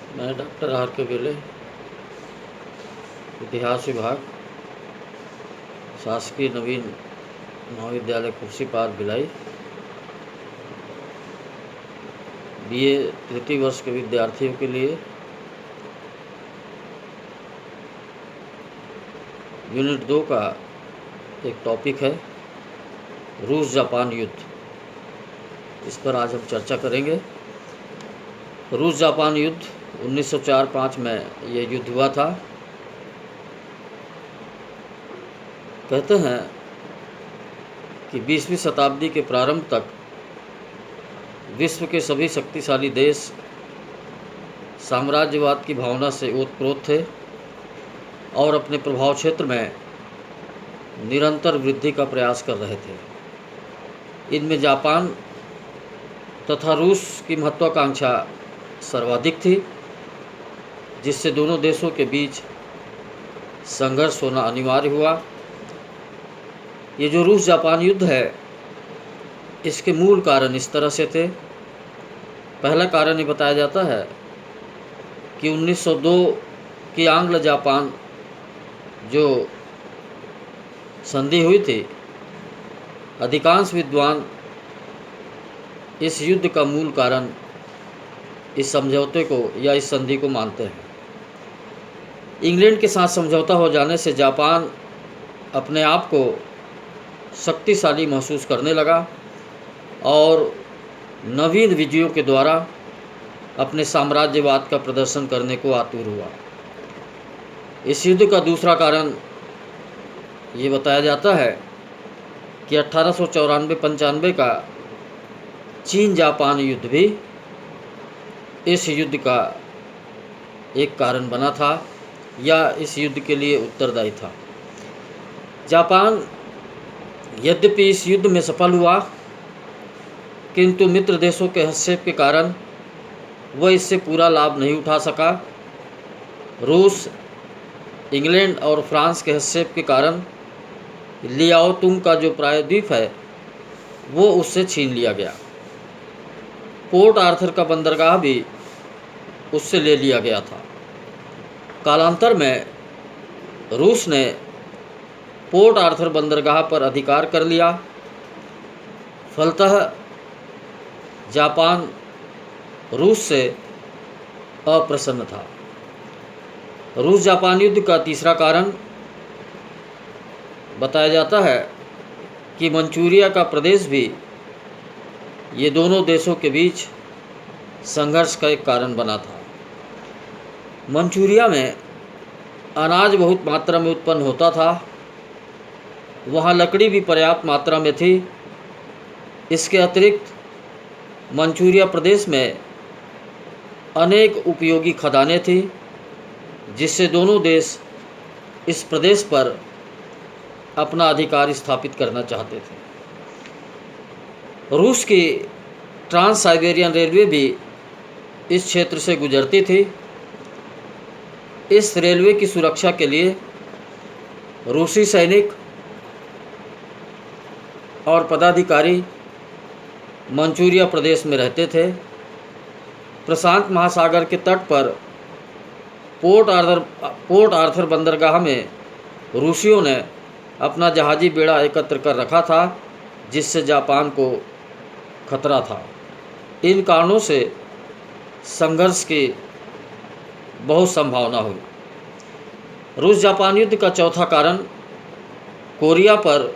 मैं doctor R के बेले, इतिहास विभाग, शासकीय नवीन महाविद्यालय खुर्सीपार भिलाई, बीए तृतीय वर्ष के विद्यार्थियों के लिए यूनिट 2 का एक टॉपिक है रूस जापान युद्ध। इस पर आज हम चर्चा करेंगे। रूस जापान युद्ध 1904-05 में यह युद्ध हुआ था। कहते हैं कि 20वीं शताब्दी के प्रारंभ तक विश्व के सभी शक्तिशाली देश साम्राज्यवाद की भावना से ओतप्रोत थे और अपने प्रभाव क्षेत्र में निरंतर वृद्धि का प्रयास कर रहे थे। इनमें जापान तथा रूस की महत्वाकांक्षा सर्वाधिक थी, जिससे दोनों देशों के बीच संघर्ष होना अनिवार्य हुआ। ये जो रूस जापान युद्ध है, इसके मूल कारण इस तरह से थे। पहला कारण ये बताया जाता है कि 1902 की आंग्ल जापान जो संधि हुई थी, अधिकांश विद्वान इस युद्ध का मूल कारण इस समझौते को या इस संधि को मानते हैं। इंग्लैंड के साथ समझौता हो जाने से जापान अपने आप को शक्तिशाली महसूस करने लगा और नवीन विजयों के द्वारा अपने साम्राज्यवाद का प्रदर्शन करने को आतुर हुआ। इस युद्ध का दूसरा कारण ये बताया जाता है कि 1894-95 का चीन जापान युद्ध भी इस युद्ध का एक कारण बना था या इस युद्ध के लिए उत्तरदायी था। जापान यद्यपि इस युद्ध में सफल हुआ, किंतु मित्र देशों के हस्तक्षेप के कारण वह इससे पूरा लाभ नहीं उठा सका। रूस, इंग्लैंड और फ्रांस के हस्तक्षेप के कारण लियाओतुंग का जो प्रायद्वीप है वो उससे छीन लिया गया। पोर्ट आर्थर का बंदरगाह भी उससे ले लिया गया था। कालांतर में रूस ने पोर्ट आर्थर बंदरगाह पर अधिकार कर लिया। फलतः जापान रूस से अप्रसन्न था। रूस जापान युद्ध का तीसरा कारण बताया जाता है कि मंचूरिया का प्रदेश भी ये दोनों देशों के बीच संघर्ष का एक कारण बना था। मंचूरिया में अनाज बहुत मात्रा में उत्पन्न होता था, वहाँ लकड़ी भी पर्याप्त मात्रा में थी। इसके अतिरिक्त मंचूरिया प्रदेश में अनेक उपयोगी खदानें थीं, जिससे दोनों देश इस प्रदेश पर अपना अधिकार स्थापित करना चाहते थे। रूस की ट्रांस साइबेरियन रेलवे भी इस क्षेत्र से गुजरती थी। इस रेलवे की सुरक्षा के लिए रूसी सैनिक और पदाधिकारी मंचूरिया प्रदेश में रहते थे। प्रशांत महासागर के तट पर पोर्ट आर्थर बंदरगाह में रूसियों ने अपना जहाजी बेड़ा एकत्र कर रखा था, जिससे जापान को खतरा था। इन कारणों से संघर्ष की बहुत संभावना हुई। रूस जापान युद्ध का चौथा कारण कोरिया पर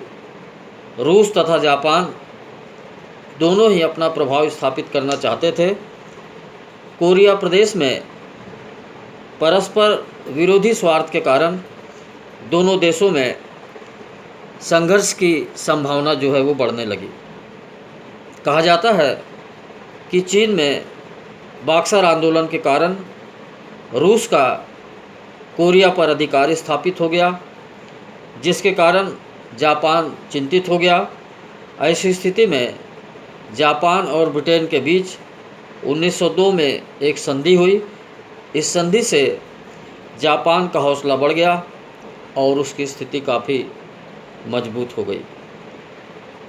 रूस तथा जापान दोनों ही अपना प्रभाव स्थापित करना चाहते थे। कोरिया प्रदेश में परस्पर विरोधी स्वार्थ के कारण दोनों देशों में संघर्ष की संभावना जो है वो बढ़ने लगी। कहा जाता है कि चीन में बक्सर आंदोलन के कारण रूस का कोरिया पर अधिकार स्थापित हो गया, जिसके कारण जापान चिंतित हो गया। ऐसी स्थिति में जापान और ब्रिटेन के बीच 1902 में एक संधि हुई। इस संधि से जापान का हौसला बढ़ गया और उसकी स्थिति काफ़ी मजबूत हो गई।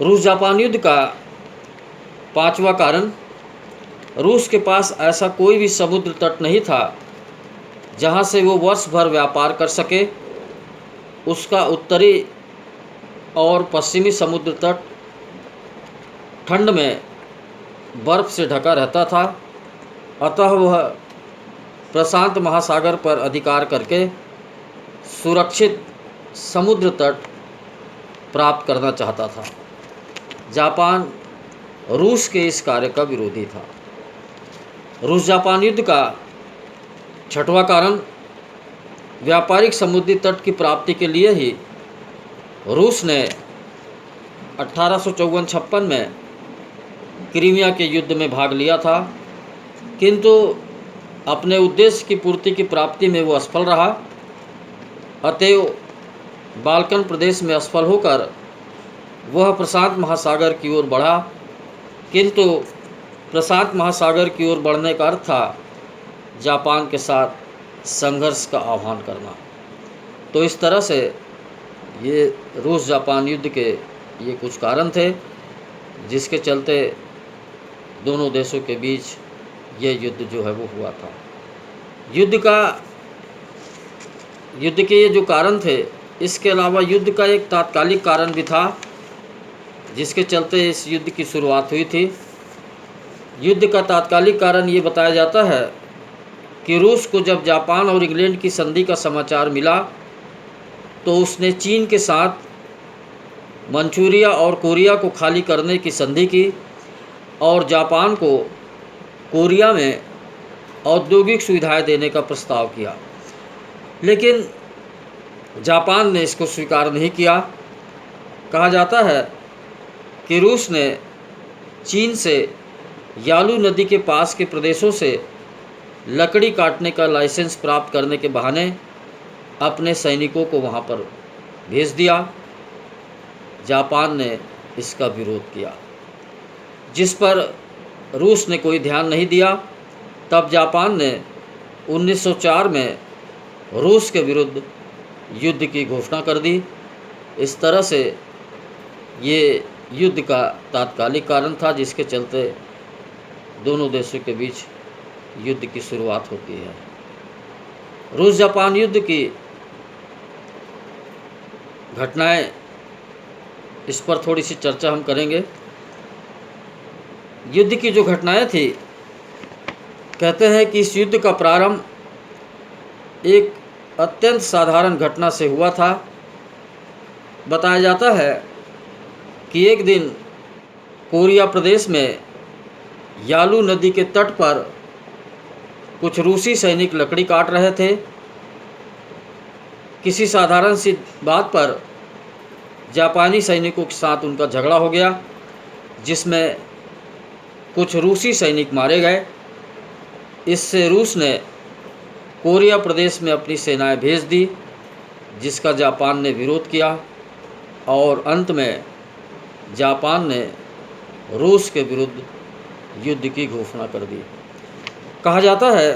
रूस जापान युद्ध का पांचवा कारण रूस के पास ऐसा कोई भी समुद्र तट नहीं था जहाँ से वो वर्ष भर व्यापार कर सके। उसका उत्तरी और पश्चिमी समुद्र तट ठंड में बर्फ से ढका रहता था, अतः वह प्रशांत महासागर पर अधिकार करके सुरक्षित समुद्र तट प्राप्त करना चाहता था। जापान रूस के इस कार्य का विरोधी था। रूस जापान युद्ध का छठवां कारण व्यापारिक समुद्री तट की प्राप्ति के लिए ही रूस ने 1854-56 में क्रीमिया के युद्ध में भाग लिया था, किंतु अपने उद्देश्य की पूर्ति की प्राप्ति में वो असफल रहा। अतएव बाल्कन प्रदेश में असफल होकर वह प्रशांत महासागर की ओर बढ़ा, किंतु प्रशांत महासागर की ओर बढ़ने का अर्थ था जापान के साथ संघर्ष का आह्वान करना। तो इस तरह से ये रूस जापान युद्ध के ये कुछ कारण थे जिसके चलते दोनों देशों के बीच ये युद्ध जो है वो हुआ था। युद्ध के ये जो कारण थे, इसके अलावा युद्ध का एक तात्कालिक कारण भी था जिसके चलते इस युद्ध की शुरुआत हुई थी। युद्ध का तात्कालिक कारण ये बताया जाता है कि रूस को जब जापान और इंग्लैंड की संधि का समाचार मिला तो उसने चीन के साथ मंचूरिया और कोरिया को खाली करने की संधि की और जापान को कोरिया में औद्योगिक सुविधाएं देने का प्रस्ताव किया, लेकिन जापान ने इसको स्वीकार नहीं किया। कहा जाता है कि रूस ने चीन से यालू नदी के पास के प्रदेशों से लकड़ी काटने का लाइसेंस प्राप्त करने के बहाने अपने सैनिकों को वहां पर भेज दिया। जापान ने इसका विरोध किया, जिस पर रूस ने कोई ध्यान नहीं दिया। तब जापान ने 1904 में रूस के विरुद्ध युद्ध की घोषणा कर दी। इस तरह से ये युद्ध का तात्कालिक कारण था जिसके चलते दोनों देशों के बीच युद्ध की शुरुआत होती है। रूस जापान युद्ध की घटनाएं, इस पर थोड़ी सी चर्चा हम करेंगे। युद्ध की जो घटनाएं थी, कहते हैं कि इस युद्ध का प्रारंभ एक अत्यंत साधारण घटना से हुआ था। बताया जाता है कि एक दिन कोरिया प्रदेश में यालू नदी के तट पर कुछ रूसी सैनिक लकड़ी काट रहे थे। किसी साधारण सी बात पर जापानी सैनिकों के साथ उनका झगड़ा हो गया, जिसमें कुछ रूसी सैनिक मारे गए। इससे रूस ने कोरिया प्रदेश में अपनी सेनाएं भेज दी, जिसका जापान ने विरोध किया और अंत में जापान ने रूस के विरुद्ध युद्ध की घोषणा कर दी। कहा जाता है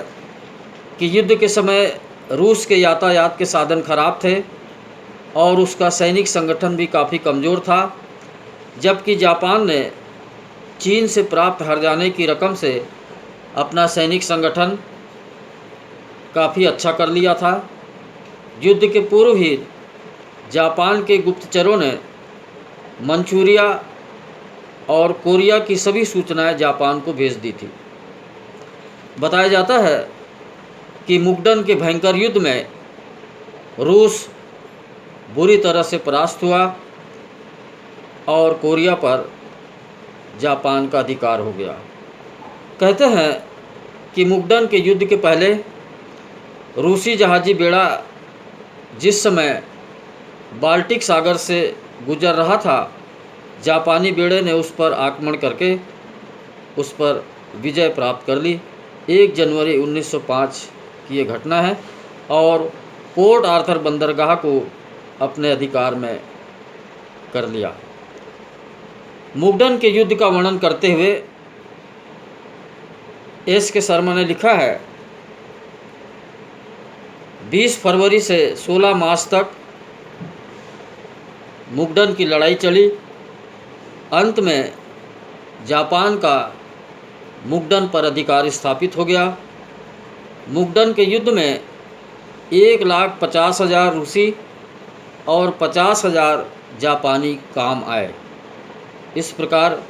कि युद्ध के समय रूस के यातायात के साधन खराब थे और उसका सैनिक संगठन भी काफ़ी कमज़ोर था, जबकि जापान ने चीन से प्राप्त हर्जाने की रकम से अपना सैनिक संगठन काफ़ी अच्छा कर लिया था। युद्ध के पूर्व ही जापान के गुप्तचरों ने मंचूरिया और कोरिया की सभी सूचनाएं जापान को भेज दी थी। बताया जाता है कि मुकडन के भयंकर युद्ध में रूस बुरी तरह से परास्त हुआ और कोरिया पर जापान का अधिकार हो गया। कहते हैं कि मुकडन के युद्ध के पहले रूसी जहाजी बेड़ा जिस समय बाल्टिक सागर से गुजर रहा था, जापानी बेड़े ने उस पर आक्रमण करके उस पर विजय प्राप्त कर ली। 1 जनवरी 1905 की ये घटना है और पोर्ट आर्थर बंदरगाह को अपने अधिकार में कर लिया। मुकडन के युद्ध का वर्णन करते हुए एस के शर्मा ने लिखा है, 20 फरवरी से 16 मार्च तक मुकडन की लड़ाई चली। अंत में जापान का मुगडन पर अधिकार स्थापित हो गया। मुगडन के युद्ध में 1,50,000 रूसी और 50,000 जापानी काम आए। इस प्रकार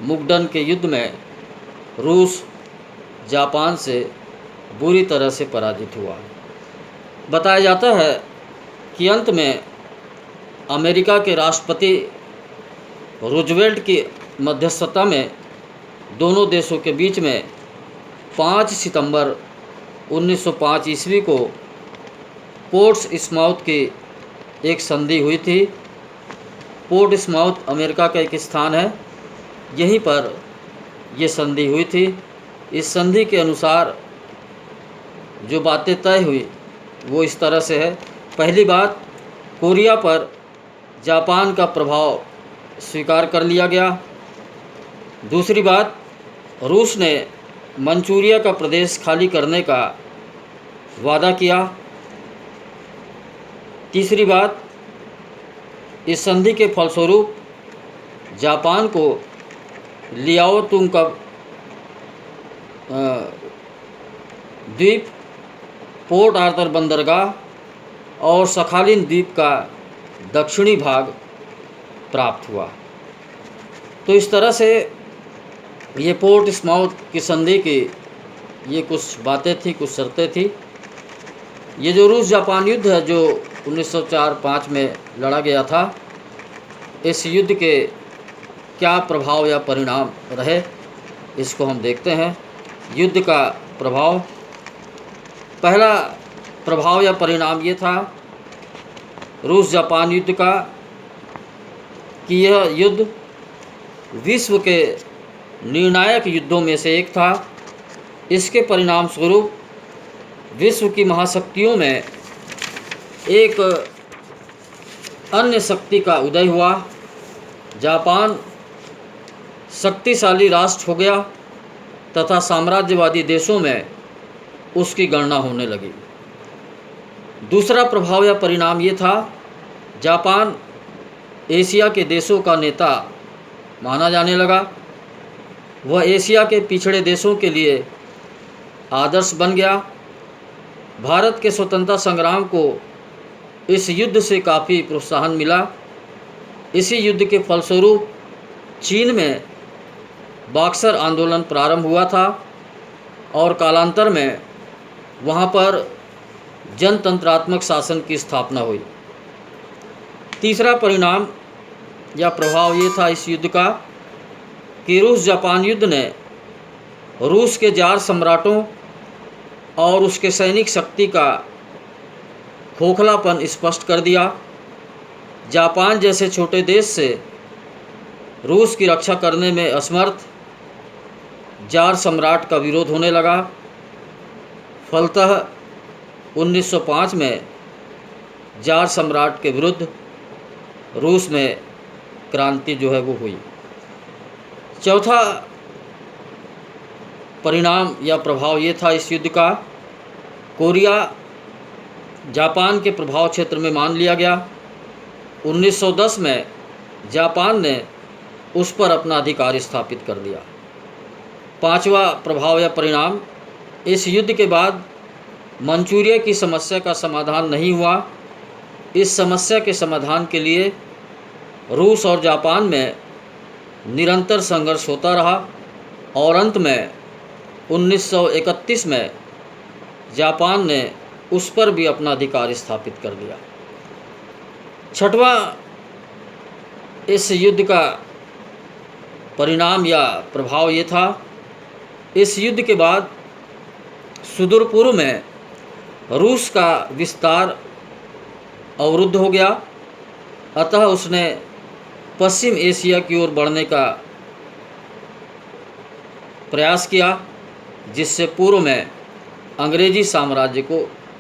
मुगडन के युद्ध में रूस जापान से बुरी तरह से पराजित हुआ। बताया जाता है कि अंत में अमेरिका के राष्ट्रपति रूजवेल्ट की मध्यस्थता में दोनों देशों के बीच में 5 सितंबर 1905 ईस्वी को पोर्ट्समाउथ की एक संधि हुई थी। पोर्ट्समाउथ अमेरिका का एक स्थान है, यहीं पर ये संधि हुई थी। इस संधि के अनुसार जो बातें तय हुई वो इस तरह से है। पहली बात, कोरिया पर जापान का प्रभाव स्वीकार कर लिया गया। दूसरी बात, रूस ने मंचूरिया का प्रदेश खाली करने का वादा किया। तीसरी बात, इस संधि के फलस्वरूप जापान को लियाओतुंग का द्वीप, पोर्ट आर्थर बंदरगाह और सखालिन द्वीप का दक्षिणी भाग प्राप्त हुआ। तो इस तरह से ये पोर्ट्समाउथ की संधि की ये कुछ बातें थी, कुछ शर्तें थी। ये जो रूस जापान युद्ध है जो 1904-05 में लड़ा गया था, इस युद्ध के क्या प्रभाव या परिणाम रहे इसको हम देखते हैं। युद्ध का प्रभाव, पहला प्रभाव या परिणाम ये था रूस जापान युद्ध का कि यह युद्ध विश्व के निर्णायक युद्धों में से एक था। इसके परिणाम स्वरूप विश्व की महाशक्तियों में एक अन्य शक्ति का उदय हुआ। जापान शक्तिशाली राष्ट्र हो गया तथा साम्राज्यवादी देशों में उसकी गणना होने लगी। दूसरा प्रभाव या परिणाम ये था, जापान एशिया के देशों का नेता माना जाने लगा। वह एशिया के पिछड़े देशों के लिए आदर्श बन गया। भारत के स्वतंत्रता संग्राम को इस युद्ध से काफ़ी प्रोत्साहन मिला। इसी युद्ध के फलस्वरूप चीन में बॉक्सर आंदोलन प्रारंभ हुआ था और कालांतर में वहाँ पर जनतंत्रात्मक शासन की स्थापना हुई। तीसरा परिणाम या प्रभाव ये था इस युद्ध का कि रूस जापान युद्ध ने रूस के जार सम्राटों और उसके सैनिक शक्ति का खोखलापन स्पष्ट कर दिया। जापान जैसे छोटे देश से रूस की रक्षा करने में असमर्थ जार सम्राट का विरोध होने लगा। फलतः 1905 में जार सम्राट के विरुद्ध रूस में क्रांति जो है वो हुई। चौथा परिणाम या प्रभाव ये था इस युद्ध का, कोरिया जापान के प्रभाव क्षेत्र में मान लिया गया। 1910 में जापान ने उस पर अपना अधिकार स्थापित कर दिया। पांचवा प्रभाव या परिणाम, इस युद्ध के बाद मंचूरिया की समस्या का समाधान नहीं हुआ। इस समस्या के समाधान के लिए रूस और जापान में निरंतर संघर्ष होता रहा और अंत में 1931 में जापान ने उस पर भी अपना अधिकार स्थापित कर दिया। छठवां इस युद्ध का परिणाम या प्रभाव ये था, इस युद्ध के बाद सुदूर पूर्व में रूस का विस्तार अवरुद्ध हो गया, अतः उसने पश्चिम एशिया की ओर बढ़ने का प्रयास किया, जिससे पूर्व में अंग्रेजी साम्राज्य को